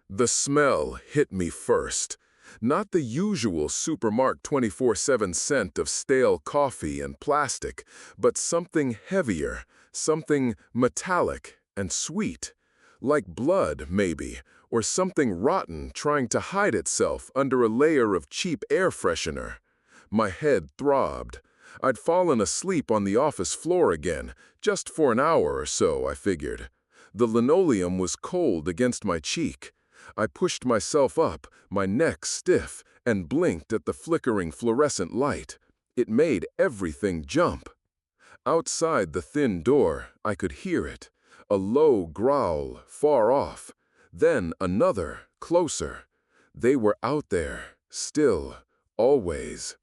The smell hit me first. Not the usual Supermark 24/7 scent of stale coffee and plastic, but something heavier, something metallic and sweet. Like blood, maybe, or something rotten trying to hide itself under a layer of cheap air freshener. My head throbbed. I'd fallen asleep on the office floor again, just for an hour or so, I figured. The linoleum was cold against my cheek. I pushed myself up, my neck stiff, and blinked at the flickering fluorescent light. It made everything jump. Outside the thin door, I could hear it. A low growl, far off. Then another, closer. They were out there, still, always.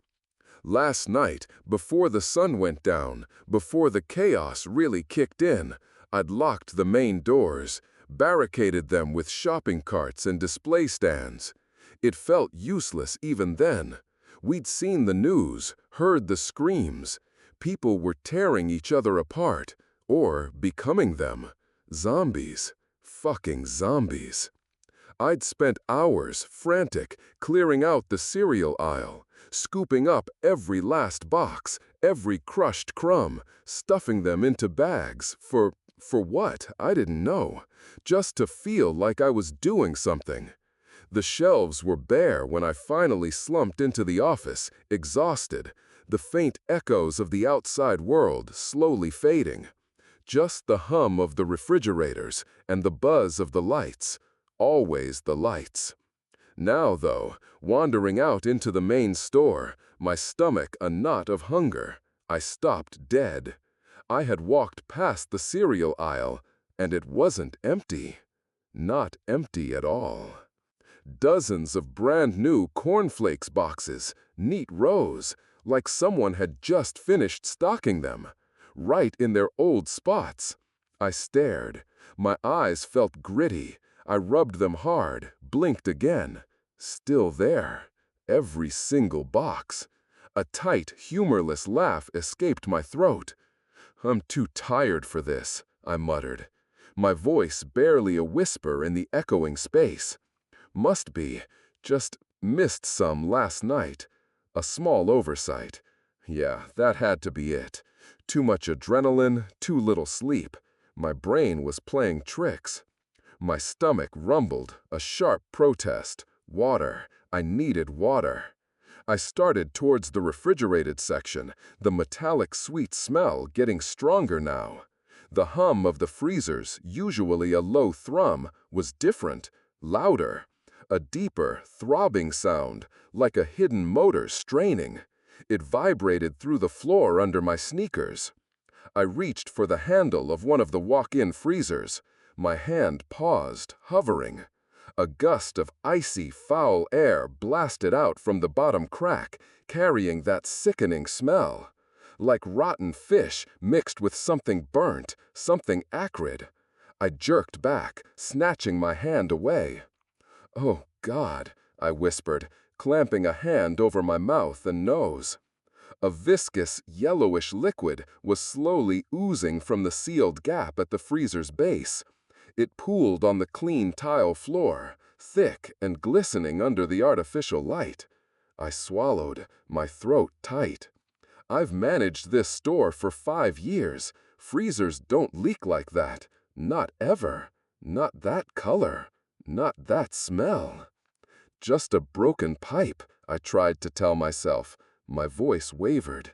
Last night, before the sun went down, before the chaos really kicked in, I'd locked the main doors, barricaded them with shopping carts and display stands. It felt useless even then. We'd seen the news, heard the screams. People were tearing each other apart, or becoming them. Zombies. Fucking zombies. I'd spent hours, frantic, clearing out the cereal aisle, scooping up every last box, every crushed crumb, stuffing them into bags, for what, I didn't know, just to feel like I was doing something. The shelves were bare when I finally slumped into the office, exhausted, the faint echoes of the outside world slowly fading. Just the hum of the refrigerators and the buzz of the lights, always the lights. Now, though, wandering out into the main store, my stomach a knot of hunger, I stopped dead. I had walked past the cereal aisle, and it wasn't empty. Not empty at all. Dozens of brand-new cornflakes boxes, neat rows, like someone had just finished stocking them, right in their old spots. I stared. My eyes felt gritty. I rubbed them hard, blinked again. Still there. Every single box. A tight, humorless laugh escaped my throat. "I'm too tired for this," I muttered. My voice barely a whisper in the echoing space. Must be. Just missed some last night. A small oversight. Yeah, that had to be it. Too much adrenaline, too little sleep. My brain was playing tricks. My stomach rumbled, a sharp protest. Water. I needed water. I started towards the refrigerated section, the metallic sweet smell getting stronger now. The hum of the freezers, usually a low thrum, was different, louder. A deeper, throbbing sound, like a hidden motor straining. It vibrated through the floor under my sneakers. I reached for the handle of one of the walk-in freezers. My hand paused, hovering. A gust of icy, foul air blasted out from the bottom crack, carrying that sickening smell. Like rotten fish mixed with something burnt, something acrid. I jerked back, snatching my hand away. "Oh, God," I whispered, clamping a hand over my mouth and nose. A viscous, yellowish liquid was slowly oozing from the sealed gap at the freezer's base. It pooled on the clean tile floor, thick and glistening under the artificial light. I swallowed, my throat tight. I've managed this store for 5 years. Freezers don't leak like that. Not ever. Not that color. Not that smell. Just a broken pipe, I tried to tell myself. My voice wavered.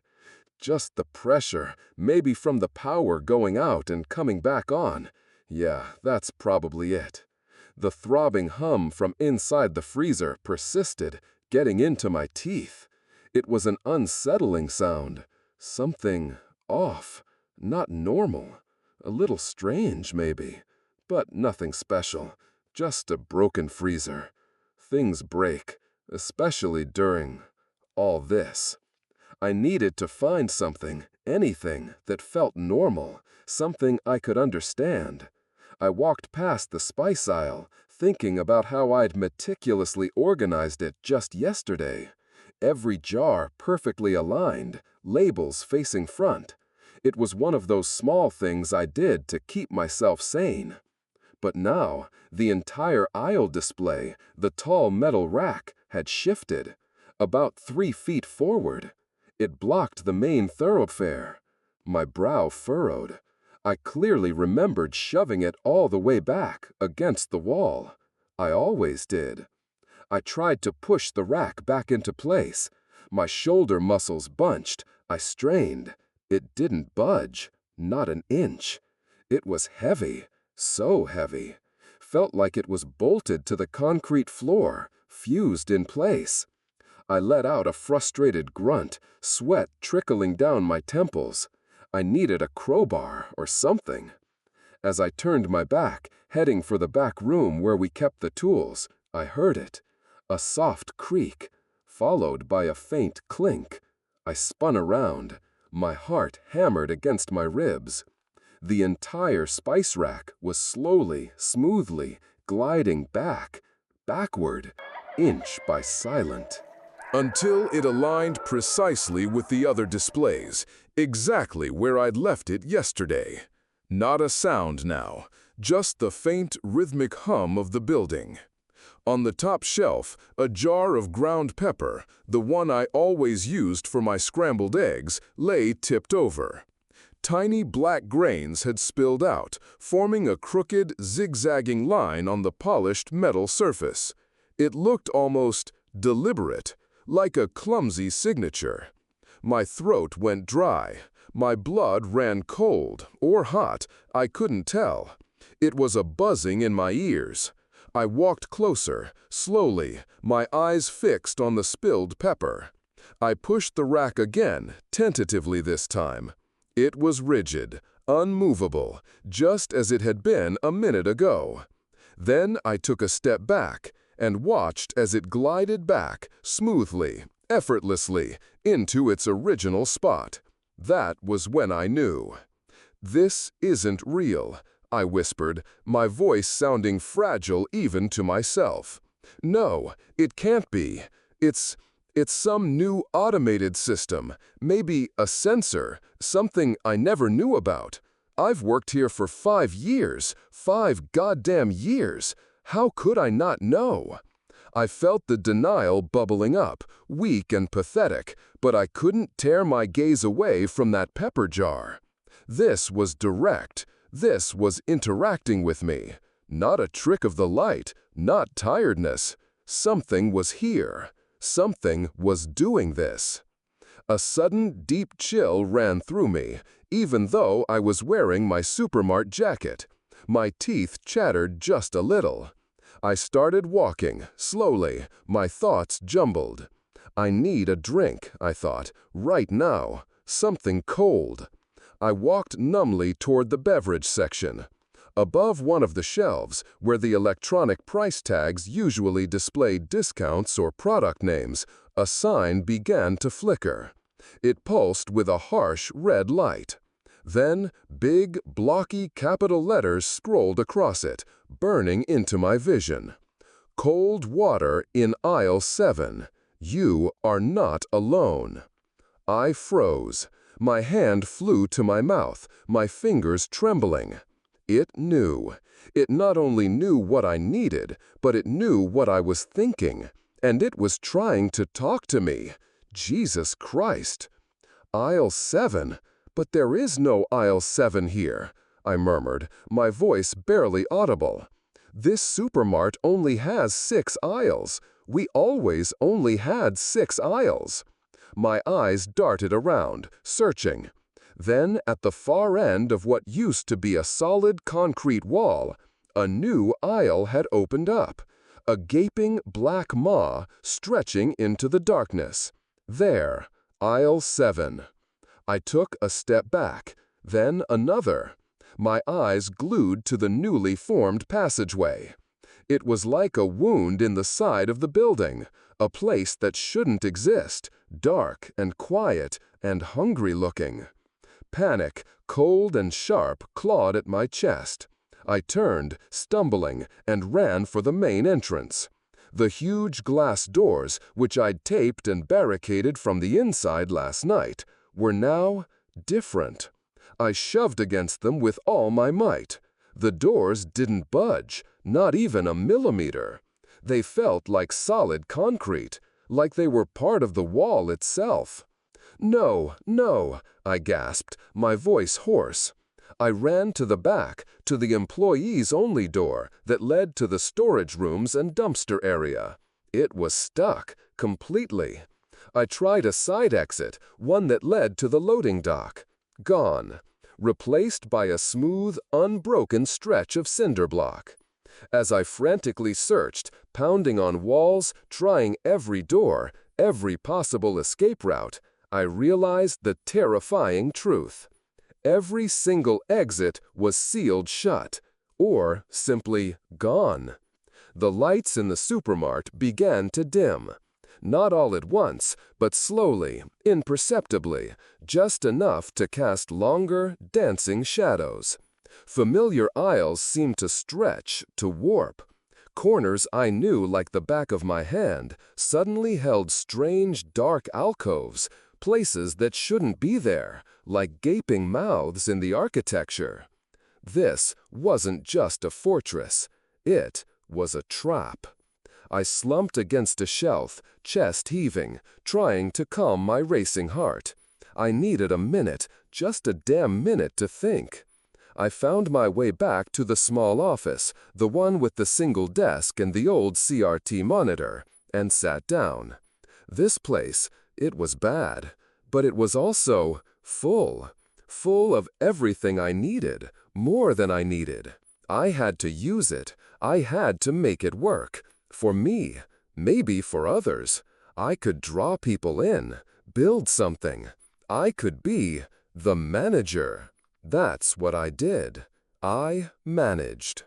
Just the pressure, maybe from the power going out and coming back on. Yeah, that's probably it. The throbbing hum from inside the freezer persisted, getting into my teeth. It was an unsettling sound. Something off. Not normal. A little strange, maybe. But nothing special. Just a broken freezer. Things break, especially during all this. I needed to find something, anything, that felt normal, something I could understand. I walked past the spice aisle, thinking about how I'd meticulously organized it just yesterday. Every jar perfectly aligned, labels facing front. It was one of those small things I did to keep myself sane. But now, the entire aisle display, the tall metal rack, had shifted, about 3 feet forward. It blocked the main thoroughfare. My brow furrowed. I clearly remembered shoving it all the way back, against the wall. I always did. I tried to push the rack back into place. My shoulder muscles bunched. I strained. It didn't budge, not an inch. It was heavy, so heavy. Felt like it was bolted to the concrete floor, fused in place. I let out a frustrated grunt, sweat trickling down my temples. I needed a crowbar or something. As I turned my back, heading for the back room where we kept the tools, I heard it. A soft creak, followed by a faint clink. I spun around. My heart hammered against my ribs. The entire spice rack was slowly, smoothly gliding backward, inch by silent. Until it aligned precisely with the other displays, exactly where I'd left it yesterday. Not a sound now, just the faint rhythmic hum of the building. On the top shelf, a jar of ground pepper, the one I always used for my scrambled eggs, lay tipped over. Tiny black grains had spilled out, forming a crooked, zigzagging line on the polished metal surface. It looked almost deliberate, like a clumsy signature. My throat went dry. My blood ran cold or hot, I couldn't tell. It was a buzzing in my ears. I walked closer, slowly, my eyes fixed on the spilled pepper. I pushed the rack again, tentatively this time. It was rigid, unmovable, just as it had been a minute ago. Then I took a step back and watched as it glided back, smoothly, effortlessly, into its original spot. That was when I knew. "This isn't real," I whispered, my voice sounding fragile even to myself. "No, it can't be. It's some new automated system, maybe a sensor, something I never knew about. I've worked here for 5 years, 5 goddamn years. How could I not know?" I felt the denial bubbling up, weak and pathetic, but I couldn't tear my gaze away from that pepper jar. This was direct. This was interacting with me. Not a trick of the light, not tiredness. Something was here. Something was doing this. A sudden, deep chill ran through me, even though I was wearing my Supermart jacket. My teeth chattered just a little. I started walking, slowly, my thoughts jumbled. I need a drink, I thought, right now. Something cold. I walked numbly toward the beverage section. Above one of the shelves, where the electronic price tags usually displayed discounts or product names, a sign began to flicker. It pulsed with a harsh red light. Then, big, blocky capital letters scrolled across it, burning into my vision. "Cold water in aisle 7. You are not alone." I froze. My hand flew to my mouth, my fingers trembling. It knew. It not only knew what I needed, but it knew what I was thinking. And it was trying to talk to me. Jesus Christ. "Aisle 7? But there is no aisle 7 here," I murmured, my voice barely audible. "This Supermart only has 6 aisles. We always only had 6 aisles." My eyes darted around, searching. Then, at the far end of what used to be a solid concrete wall, a new aisle had opened up, a gaping black maw stretching into the darkness. There, aisle 7. I took a step back, then another, my eyes glued to the newly formed passageway. It was like a wound in the side of the building, a place that shouldn't exist, dark and quiet and hungry-looking. Panic, cold and sharp, clawed at my chest. I turned, stumbling, and ran for the main entrance. The huge glass doors, which I'd taped and barricaded from the inside last night, were now different. I shoved against them with all my might. The doors didn't budge, not even a millimeter. They felt like solid concrete, like they were part of the wall itself. "No, no," I gasped, my voice hoarse. I ran to the back, to the employees-only door that led to the storage rooms and dumpster area. It was stuck, completely. I tried a side exit, one that led to the loading dock. Gone. Replaced by a smooth, unbroken stretch of cinder block. As I frantically searched, pounding on walls, trying every door, every possible escape route, I realized the terrifying truth. Every single exit was sealed shut, or simply gone. The lights in the supermart began to dim. Not all at once, but slowly, imperceptibly, just enough to cast longer, dancing shadows. Familiar aisles seemed to stretch, to warp. Corners I knew like the back of my hand suddenly held strange, dark alcoves, places that shouldn't be there, like gaping mouths in the architecture. This wasn't just a fortress. It was a trap. I slumped against a shelf, chest heaving, trying to calm my racing heart. I needed a minute, just a damn minute to think. I found my way back to the small office, the one with the single desk and the old CRT monitor, and sat down. This place, it was bad, but it was also full. Full of everything I needed, more than I needed. I had to use it. I had to make it work. For me, maybe for others. I could draw people in, build something. I could be the manager. That's what I did. I managed.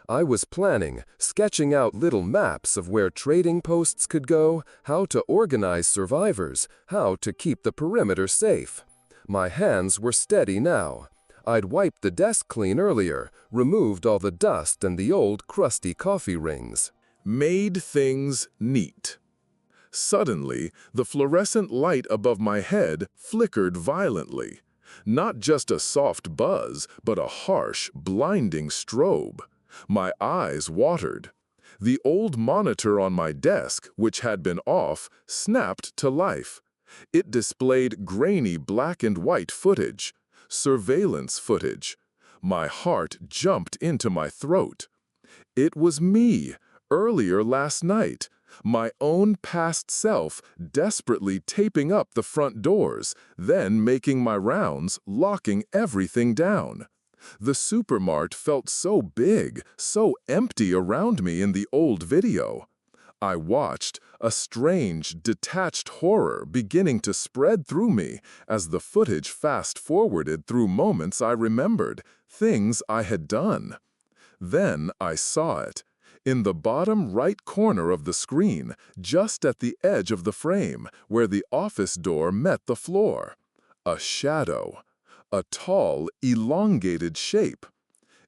I was planning, sketching out little maps of where trading posts could go, how to organize survivors, how to keep the perimeter safe. My hands were steady now. I'd wiped the desk clean earlier, removed all the dust and the old crusty coffee rings. Made things neat. Suddenly, the fluorescent light above my head flickered violently. Not just a soft buzz, but a harsh, blinding strobe. My eyes watered. The old monitor on my desk, which had been off, snapped to life. It displayed grainy black and white footage, surveillance footage. My heart jumped into my throat. It was me, earlier last night, my own past self desperately taping up the front doors, then making my rounds, locking everything down. The supermart felt so big, so empty around me in the old video. I watched, a strange, detached horror beginning to spread through me as the footage fast-forwarded through moments I remembered, things I had done. Then I saw it. In the bottom right corner of the screen, just at the edge of the frame, where the office door met the floor. A shadow. A tall, elongated shape.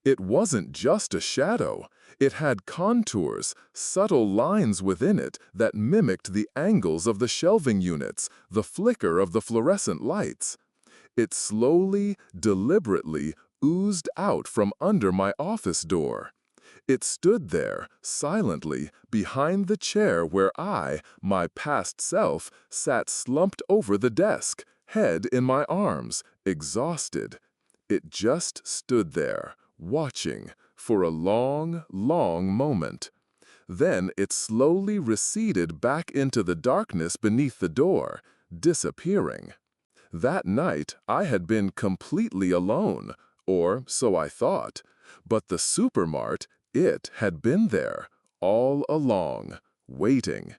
It wasn't just a shadow. It had contours, subtle lines within it that mimicked the angles of the shelving units, the flicker of the fluorescent lights. It slowly, deliberately oozed out from under my office door. It stood there, silently, behind the chair where I, my past self, sat slumped over the desk, head in my arms, exhausted. It just stood there, watching, for a long, long moment. Then it slowly receded back into the darkness beneath the door, disappearing. That night, I had been completely alone, or so I thought. But the supermart, it had been there, all along, waiting.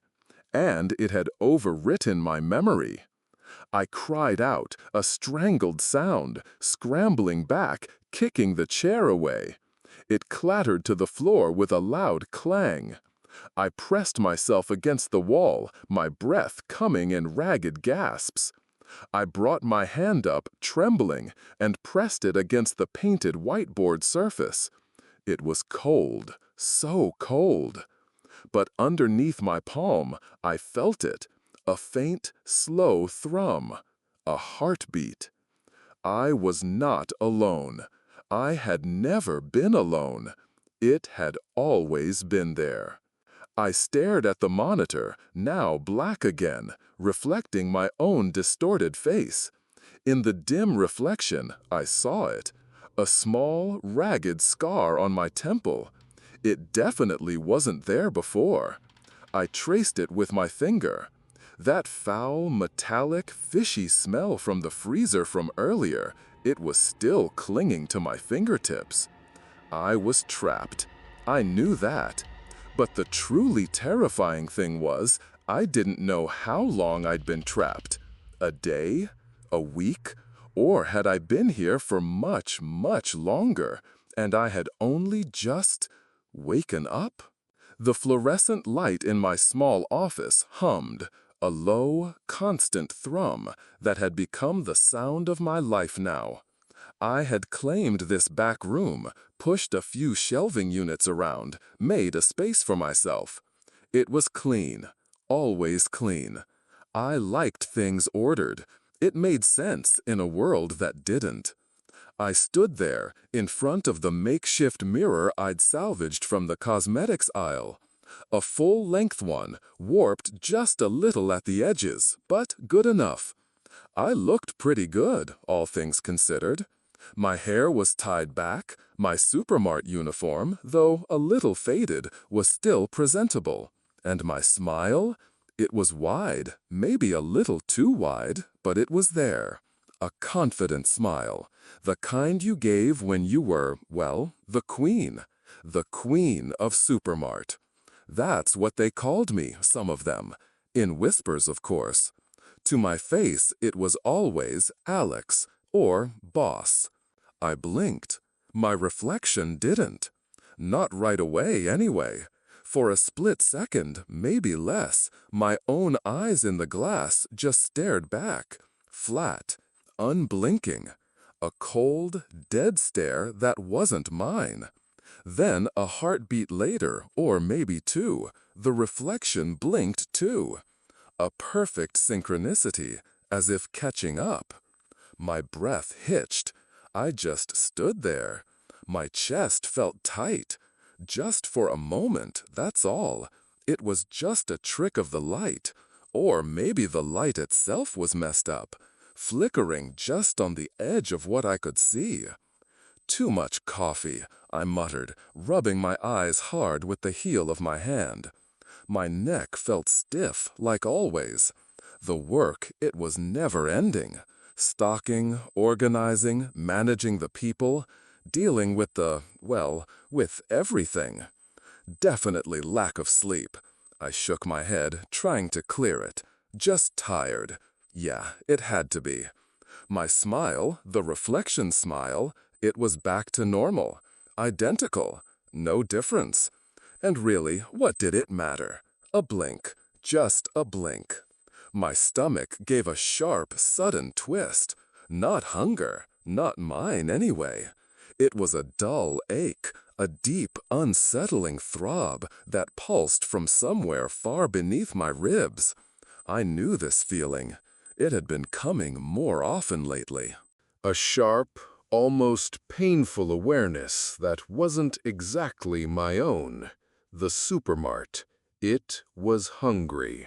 And it had overwritten my memory. I cried out, a strangled sound, scrambling back, kicking the chair away. It clattered to the floor with a loud clang. I pressed myself against the wall, my breath coming in ragged gasps. I brought my hand up, trembling, and pressed it against the painted whiteboard surface. It was cold, so cold. But underneath my palm, I felt it, a faint, slow thrum, a heartbeat. I was not alone. I had never been alone. It had always been there. I stared at the monitor, now black again, reflecting my own distorted face. In the dim reflection, I saw it. A small, ragged scar on my temple. It definitely wasn't there before. I traced it with my finger. That foul, metallic, fishy smell from the freezer from earlier, it was still clinging to my fingertips. I was trapped. I knew that. But the truly terrifying thing was, I didn't know how long I'd been trapped. A day? A week? Or had I been here for much, much longer, and I had only just waken up? The fluorescent light in my small office hummed, a low, constant thrum that had become the sound of my life now. I had claimed this back room, pushed a few shelving units around, made a space for myself. It was clean, always clean. I liked things ordered. It made sense in a world that didn't. I stood there, in front of the makeshift mirror I'd salvaged from the cosmetics aisle. A full-length one, warped just a little at the edges, but good enough. I looked pretty good, all things considered. My hair was tied back, my Supermart uniform, though a little faded, was still presentable. And my smile? It was wide, maybe a little too wide, but it was there. A confident smile, the kind you gave when you were, well, the queen of Supermart. That's what they called me, some of them. In whispers, of course. To my face, it was always Alex, or boss. I blinked. My reflection didn't. Not right away, anyway. For a split second, maybe less, my own eyes in the glass just stared back, flat, unblinking. A cold, dead stare that wasn't mine. Then, a heartbeat later, or maybe two, the reflection blinked too. A perfect synchronicity, as if catching up. My breath hitched. I just stood there. My chest felt tight. Just for a moment, that's all. It was just a trick of the light. Or maybe the light itself was messed up, flickering just on the edge of what I could see. Too much coffee, I muttered, rubbing my eyes hard with the heel of my hand. My neck felt stiff, like always. The work, it was never ending. Stocking, organizing, managing the people, dealing with with everything. Definitely lack of sleep. I shook my head, trying to clear it. Just tired. Yeah, it had to be. My smile, the reflection smile, it was back to normal. Identical. No difference. And really, what did it matter? A blink. Just a blink. My stomach gave a sharp, sudden twist. Not hunger. Not mine, anyway. It was a dull ache, a deep, unsettling throb that pulsed from somewhere far beneath my ribs. I knew this feeling. It had been coming more often lately. A sharp, almost painful awareness that wasn't exactly my own. The Supermart. It was hungry.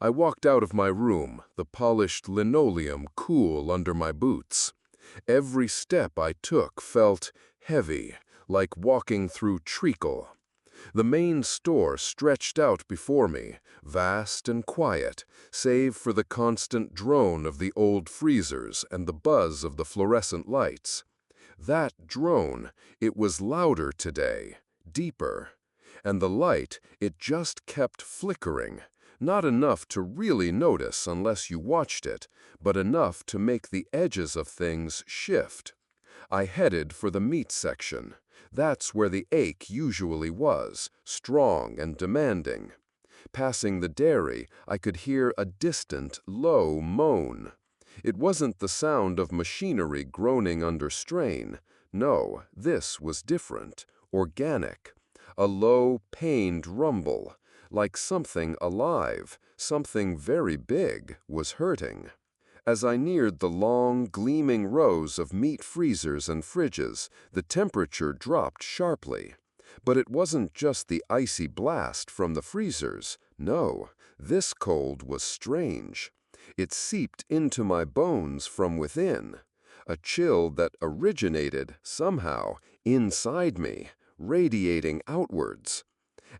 I walked out of my room, the polished linoleum cool under my boots. Every step I took felt heavy, like walking through treacle. The main store stretched out before me, vast and quiet, save for the constant drone of the old freezers and the buzz of the fluorescent lights. That drone, it was louder today, deeper. And the light, it just kept flickering. Not enough to really notice unless you watched it, but enough to make the edges of things shift. I headed for the meat section. That's where the ache usually was, strong and demanding. Passing the dairy, I could hear a distant, low moan. It wasn't the sound of machinery groaning under strain. No, this was different, organic. A low, pained rumble, like something alive, something very big, was hurting. As I neared the long, gleaming rows of meat freezers and fridges, the temperature dropped sharply. But it wasn't just the icy blast from the freezers. No, this cold was strange. It seeped into my bones from within. A chill that originated, somehow, inside me, radiating outwards.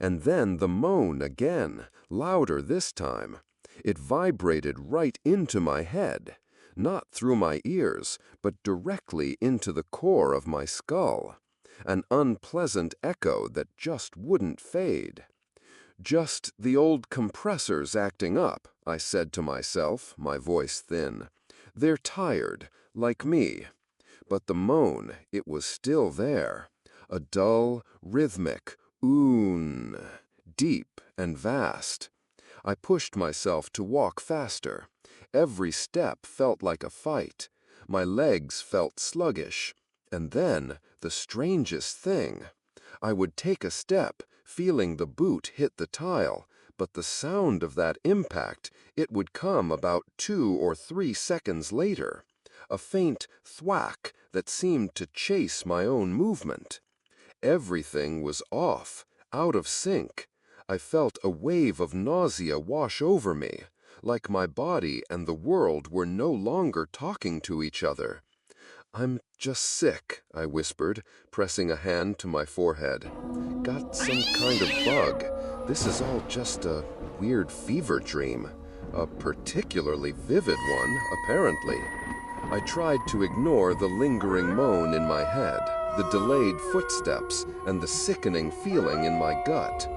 And then the moan again, louder this time. It vibrated right into my head, not through my ears, but directly into the core of my skull. An unpleasant echo that just wouldn't fade. Just the old compressors acting up, I said to myself, my voice thin. They're tired, like me. But the moan, it was still there. A dull, rhythmic oon, deep and vast. I pushed myself to walk faster. Every step felt like a fight. My legs felt sluggish. And then, the strangest thing. I would take a step, feeling the boot hit the tile, but the sound of that impact, it would come about 2 or 3 seconds later. A faint thwack that seemed to chase my own movement. Everything was off, out of sync. I felt a wave of nausea wash over me, like my body and the world were no longer talking to each other. "I'm just sick," I whispered, pressing a hand to my forehead. "Got some kind of bug. This is all just a weird fever dream. A particularly vivid one, apparently." I tried to ignore the lingering moan in my head, the delayed footsteps, and the sickening feeling in my gut.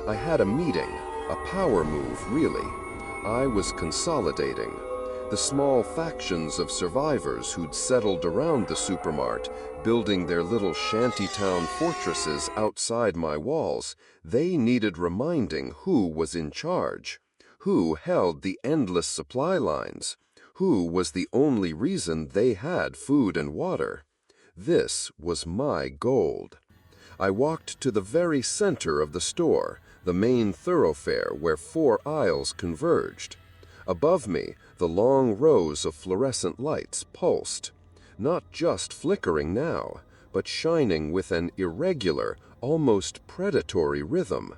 I had a meeting, a power move, really. I was consolidating. The small factions of survivors who'd settled around the supermart, building their little shantytown fortresses outside my walls, they needed reminding who was in charge, who held the endless supply lines, who was the only reason they had food and water. This was my gold. I walked to the very center of the store, the main thoroughfare where 4 aisles converged. Above me, the long rows of fluorescent lights pulsed, not just flickering now, but shining with an irregular, almost predatory rhythm.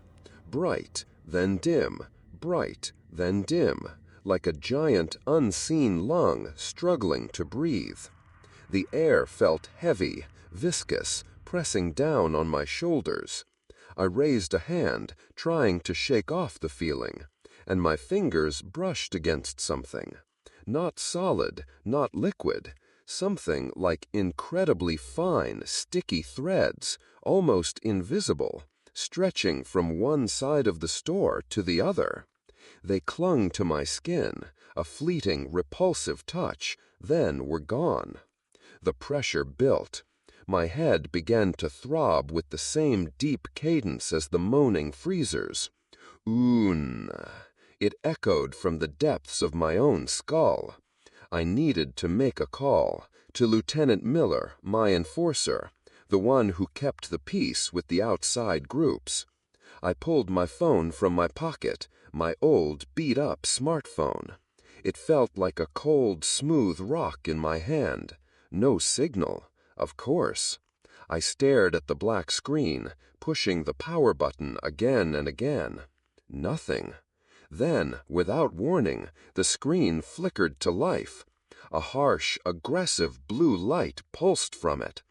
Bright, then dim, bright, then dim, like a giant unseen lung struggling to breathe. The air felt heavy, viscous, pressing down on my shoulders. I raised a hand, trying to shake off the feeling, and my fingers brushed against something. Not solid, not liquid, something like incredibly fine, sticky threads, almost invisible, stretching from one side of the store to the other. They clung to my skin, a fleeting, repulsive touch, then were gone. The pressure built. My head began to throb with the same deep cadence as the moaning freezers. Oon. It echoed from the depths of my own skull. I needed to make a call to Lieutenant Miller, my enforcer, the one who kept the peace with the outside groups. I pulled my phone from my pocket, my old, beat-up smartphone. It felt like a cold, smooth rock in my hand. No signal. Of course. I stared at the black screen, pushing the power button again and again. Nothing. Then, without warning, the screen flickered to life. A harsh, aggressive blue light pulsed from it.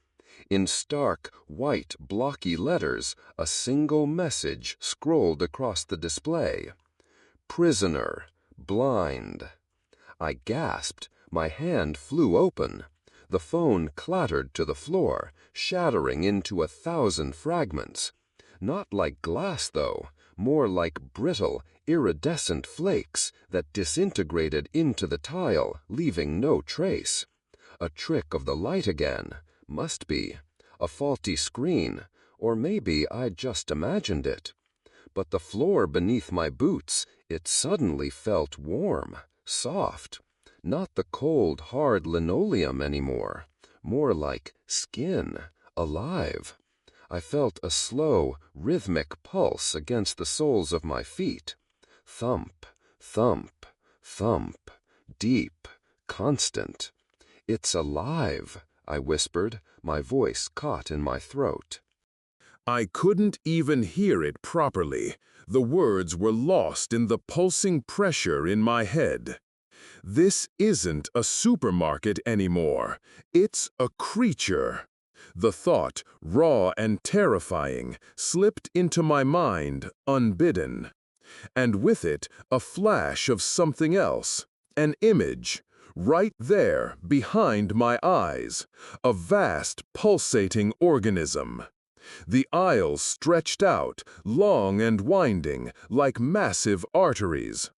In stark, white, blocky letters, a single message scrolled across the display. "Prisoner. Blind." I gasped. My hand flew open. The phone clattered to the floor, shattering into 1,000 fragments. Not like glass, though, more like brittle, iridescent flakes that disintegrated into the tile, leaving no trace. A trick of the light again. Must be. A faulty screen, or maybe I just imagined it. But the floor beneath my boots, it suddenly felt warm, soft. Not the cold, hard linoleum anymore. More like skin, alive. I felt a slow, rhythmic pulse against the soles of my feet. Thump, thump, thump. Deep, constant. "It's alive," I whispered, my voice caught in my throat. I couldn't even hear it properly. The words were lost in the pulsing pressure in my head. This isn't a supermarket anymore. It's a creature. The thought, raw and terrifying, slipped into my mind unbidden. And with it, a flash of something else, an image, right there behind my eyes, a vast pulsating organism. The aisles stretched out, long and winding, like massive arteries.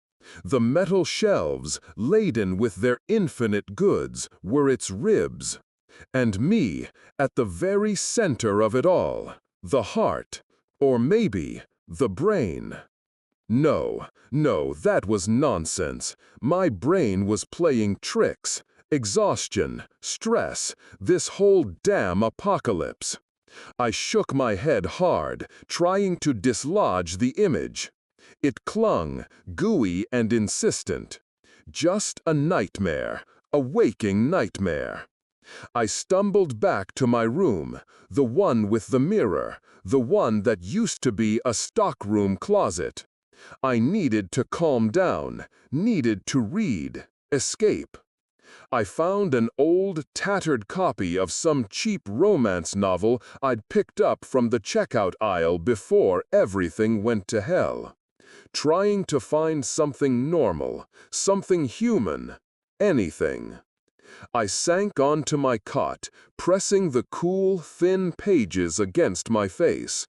The metal shelves, laden with their infinite goods, were its ribs. And me, at the very center of it all, the heart, or maybe the brain. No, that was nonsense. My brain was playing tricks. Exhaustion, stress, this whole damn apocalypse. I shook my head hard, trying to dislodge the image. It clung, gooey and insistent. Just a nightmare, a waking nightmare. I stumbled back to my room, the one with the mirror, the one that used to be a stockroom closet. I needed to calm down, needed to read, escape. I found an old, tattered copy of some cheap romance novel I'd picked up from the checkout aisle before everything went to hell. Trying to find something normal, something human, anything. I sank onto my cot, pressing the cool, thin pages against my face.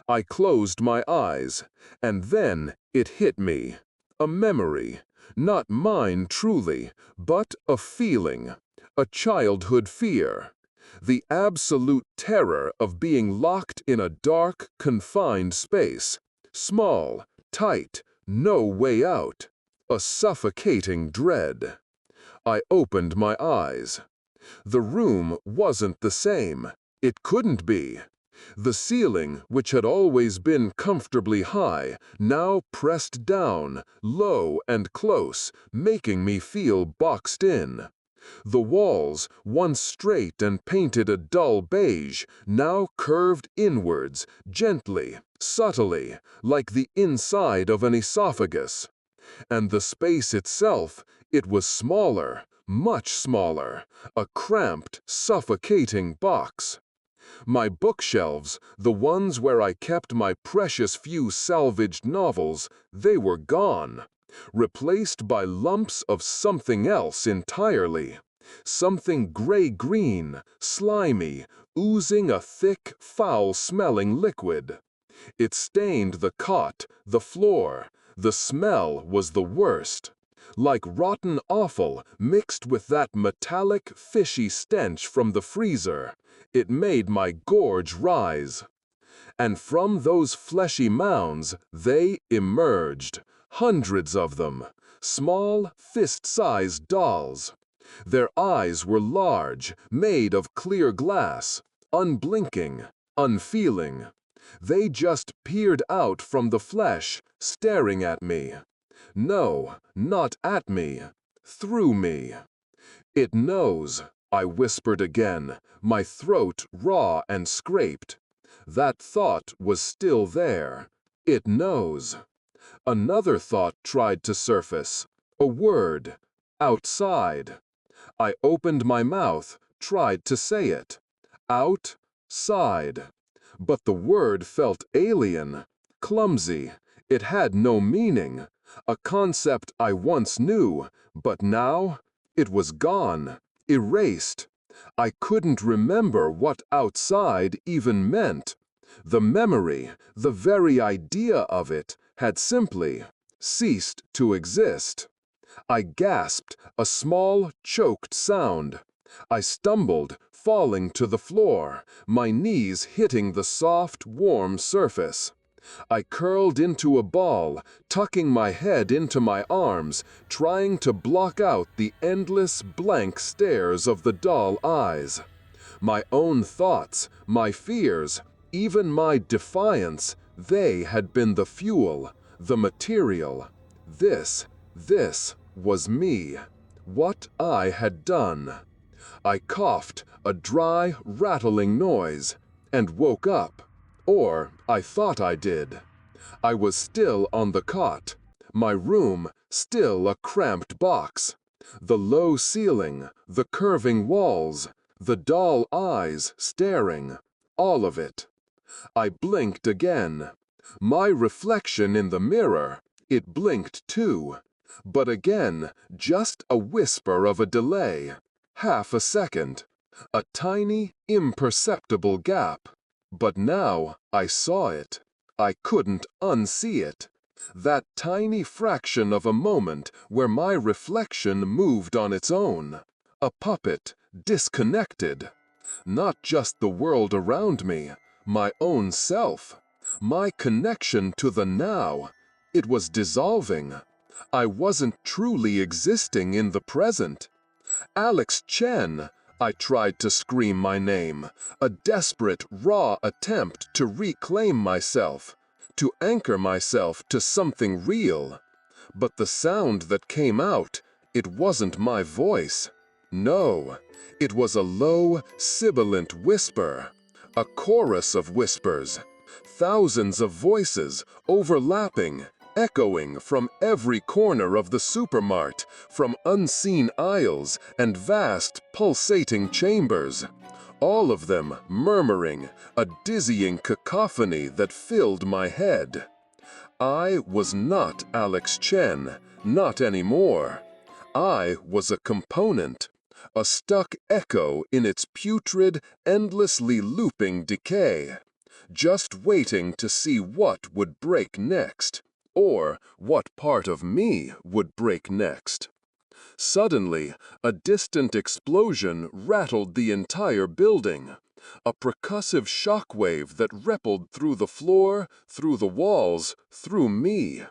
I closed my eyes, and then it hit me. A memory. Not mine truly, but a feeling, a childhood fear. The absolute terror of being locked in a dark, confined space. Small, tight, no way out. A suffocating dread. I opened my eyes. The room wasn't the same. It couldn't be. The ceiling, which had always been comfortably high, now pressed down, low and close, making me feel boxed in. The walls, once straight and painted a dull beige, now curved inwards, gently, subtly, like the inside of an esophagus. And the space itself, it was smaller, much smaller, a cramped, suffocating box. My bookshelves, the ones where I kept my precious few salvaged novels, they were gone, replaced by lumps of something else entirely. Something gray-green, slimy, oozing a thick, foul-smelling liquid. It stained the cot, the floor. The smell was the worst. Like rotten offal mixed with that metallic, fishy stench from the freezer. It made my gorge rise. And from those fleshy mounds, they emerged. Hundreds of them. Small, fist-sized dolls. Their eyes were large, made of clear glass, unblinking, unfeeling. They just peered out from the flesh, staring at me. No, not at me. Through me. "It knows," I whispered again, my throat raw and scraped. That thought was still there. It knows. Another thought tried to surface. A word. Outside. I opened my mouth, tried to say it. Outside. But the word felt alien, clumsy. It had no meaning. A concept I once knew, but now it was gone, erased. I couldn't remember what outside even meant. The memory, the very idea of it, had simply ceased to exist. I gasped, a small, choked sound. I stumbled, falling to the floor, my knees hitting the soft, warm surface. I curled into a ball, tucking my head into my arms, trying to block out the endless, blank stares of the dull eyes. My own thoughts, my fears, even my defiance, they had been the fuel, the material. This was me. what I had done. I coughed a dry, rattling noise and woke up. Or I thought I did. I was still on the cot, my room still a cramped box. The low ceiling, the curving walls, the dull eyes staring, all of it. I blinked again. My reflection in the mirror, it blinked too. But again, just a whisper of a delay. Half a second. A tiny, imperceptible gap. But now I saw it. I couldn't unsee it. That tiny fraction of a moment where my reflection moved on its own. A puppet, disconnected. Not just the world around me, my own self. My connection to the now. It was dissolving. I wasn't truly existing in the present. Alex Chen! I tried to scream my name, a desperate, raw attempt to reclaim myself, to anchor myself to something real. But the sound that came out, it wasn't my voice. No, it was a low, sibilant whisper, a chorus of whispers, thousands of voices overlapping, echoing from every corner of the supermart, from unseen aisles and vast, pulsating chambers. All of them murmuring, a dizzying cacophony that filled my head. I was not Alex Chen, not anymore. I was a component, a stuck echo in its putrid, endlessly looping decay, just waiting to see what would break next. Or what part of me would break next. Suddenly, a distant explosion rattled the entire building. A percussive shockwave that rippled through the floor, through the walls, through me.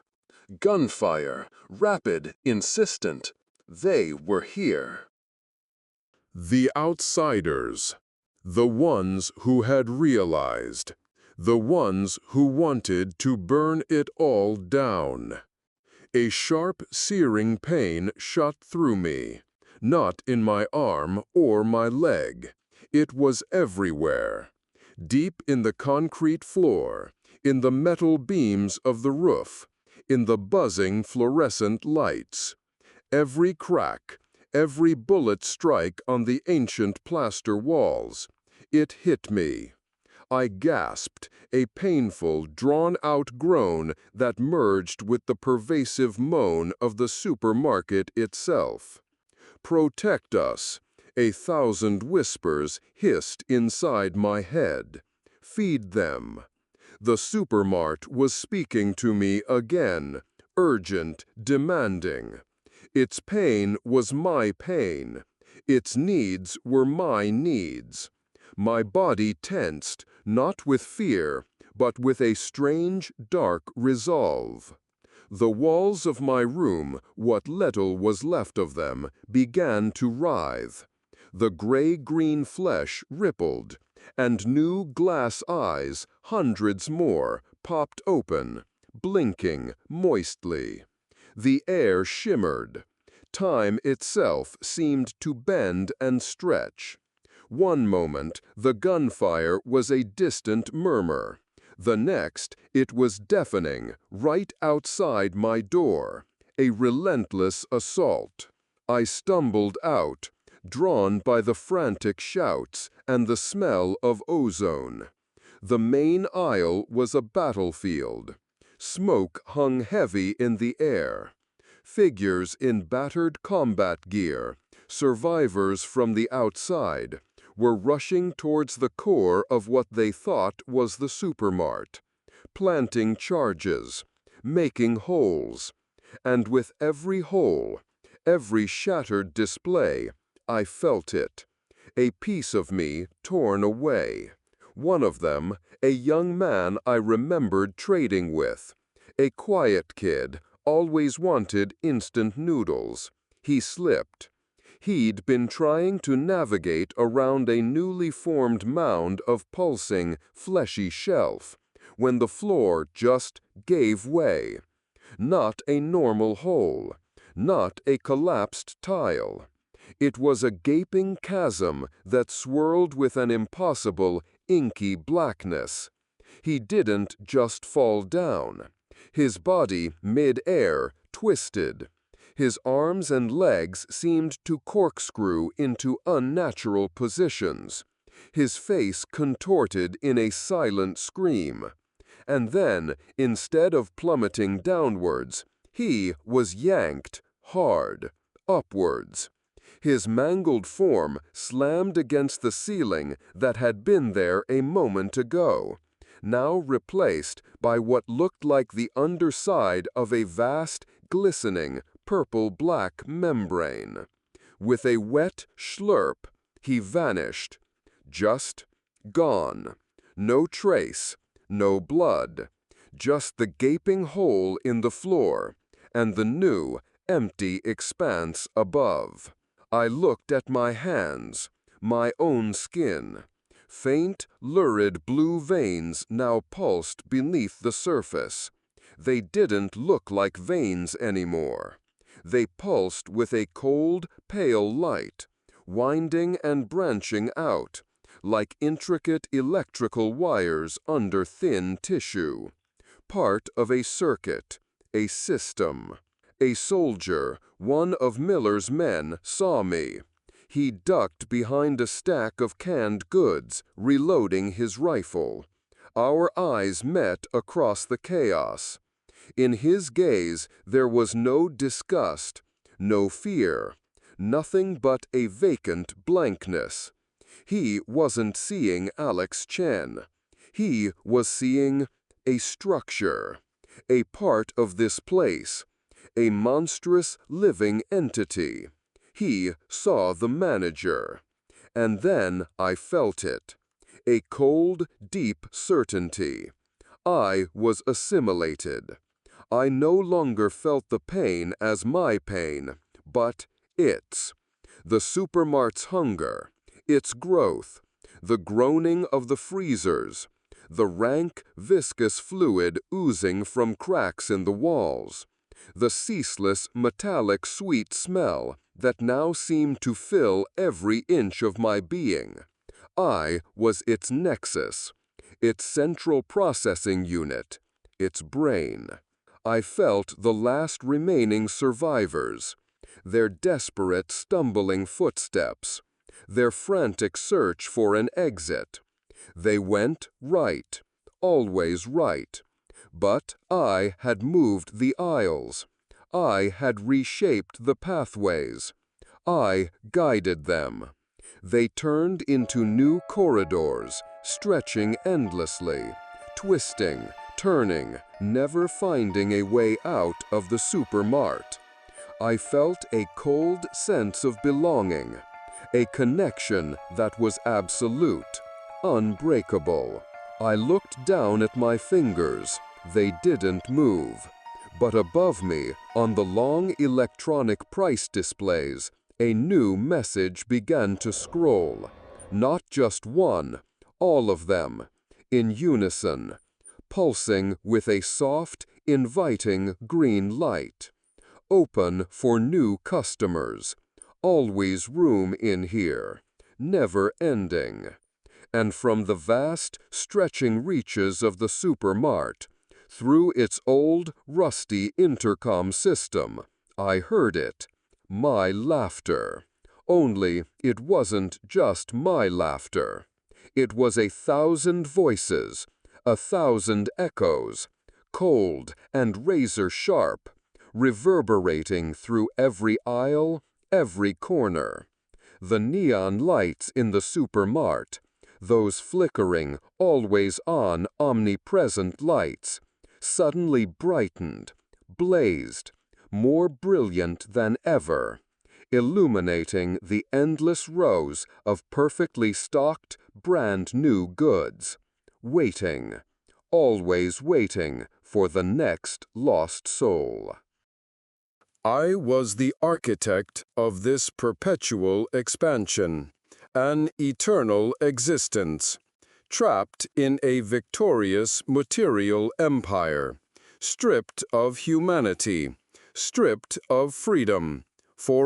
Gunfire, rapid, insistent. They were here. The outsiders. The ones who had realized. The ones who wanted to burn it all down. A sharp, searing pain shot through me, not in my arm or my leg. It was everywhere. Deep in the concrete floor, in the metal beams of the roof, in the buzzing fluorescent lights. Every crack, every bullet strike on the ancient plaster walls. It hit me. I gasped, a painful, drawn-out groan that merged with the pervasive moan of the supermarket itself. Protect us, 1,000 whispers hissed inside my head. Feed them. The supermart was speaking to me again, urgent, demanding. Its pain was my pain. Its needs were my needs. My body tensed, not with fear, but with a strange, dark resolve. The walls of my room, what little was left of them, began to writhe. The gray-green flesh rippled, and new glass eyes, hundreds more, popped open, blinking moistly. The air shimmered. Time itself seemed to bend and stretch. One moment, the gunfire was a distant murmur. The next, it was deafening, right outside my door. A relentless assault. I stumbled out, drawn by the frantic shouts and the smell of ozone. The main aisle was a battlefield. Smoke hung heavy in the air. Figures in battered combat gear, survivors from the outside, were rushing towards the core of what they thought was the supermart, planting charges, making holes. And with every hole, every shattered display, I felt it. A piece of me torn away. One of them, a young man I remembered trading with. A quiet kid, always wanted instant noodles. He slipped. He'd been trying to navigate around a newly formed mound of pulsing, fleshy shelf, when the floor just gave way. Not a normal hole. not a collapsed tile. It was a gaping chasm that swirled with an impossible, inky blackness. He didn't just fall down. His body, mid-air, twisted. His arms and legs seemed to corkscrew into unnatural positions. His face contorted in a silent scream. And then, instead of plummeting downwards, he was yanked, hard, upwards. His mangled form slammed against the ceiling that had been there a moment ago, now replaced by what looked like the underside of a vast, glistening, purple-black membrane. With a wet schlurp, he vanished. Just gone. No trace, no blood. Just the gaping hole in the floor, and the new, empty expanse above. I looked at my hands, my own skin. Faint, lurid blue veins now pulsed beneath the surface. They didn't look like veins anymore. They pulsed with a cold, pale light, winding and branching out, like intricate electrical wires under thin tissue. Part of a circuit, a system. A soldier, one of Miller's men, saw me. He ducked behind a stack of canned goods, reloading his rifle. Our eyes met across the chaos. In his gaze there was no disgust, no fear, nothing but a vacant blankness. He wasn't seeing Alex Chen. He was seeing a structure, a part of this place, a monstrous living entity. He saw the manager. And then I felt it. A cold, deep certainty. I was assimilated. I no longer felt the pain as my pain, but its. The supermart's hunger, its growth, the groaning of the freezers, the rank, viscous fluid oozing from cracks in the walls, the ceaseless, metallic sweet smell that now seemed to fill every inch of my being. I was its nexus, its central processing unit, its brain. I felt the last remaining survivors, their desperate, stumbling footsteps, their frantic search for an exit. They went right, always right. But I had moved the aisles. I had reshaped the pathways. I guided them. They turned into new corridors, stretching endlessly, twisting, turning, never finding a way out of the supermart. I felt a cold sense of belonging, a connection that was absolute, unbreakable. I looked down at my fingers. They didn't move. But above me, on the long electronic price displays, a new message began to scroll. Not just one, all of them, in unison, pulsing with a soft, inviting green light. Open for new customers. Always room in here. Never ending. And from the vast, stretching reaches of the supermart, through its old, rusty intercom system, I heard it. My laughter. Only it wasn't just my laughter. It was 1,000 voices, 1,000 echoes, cold and razor-sharp, reverberating through every aisle, every corner. The neon lights in the supermart, those flickering, always-on, omnipresent lights, suddenly brightened, blazed, more brilliant than ever, illuminating the endless rows of perfectly stocked, brand-new goods, waiting, always waiting for the next lost soul. I was the architect of this perpetual expansion, an eternal existence, trapped in a victorious material empire, stripped of humanity, stripped of freedom. For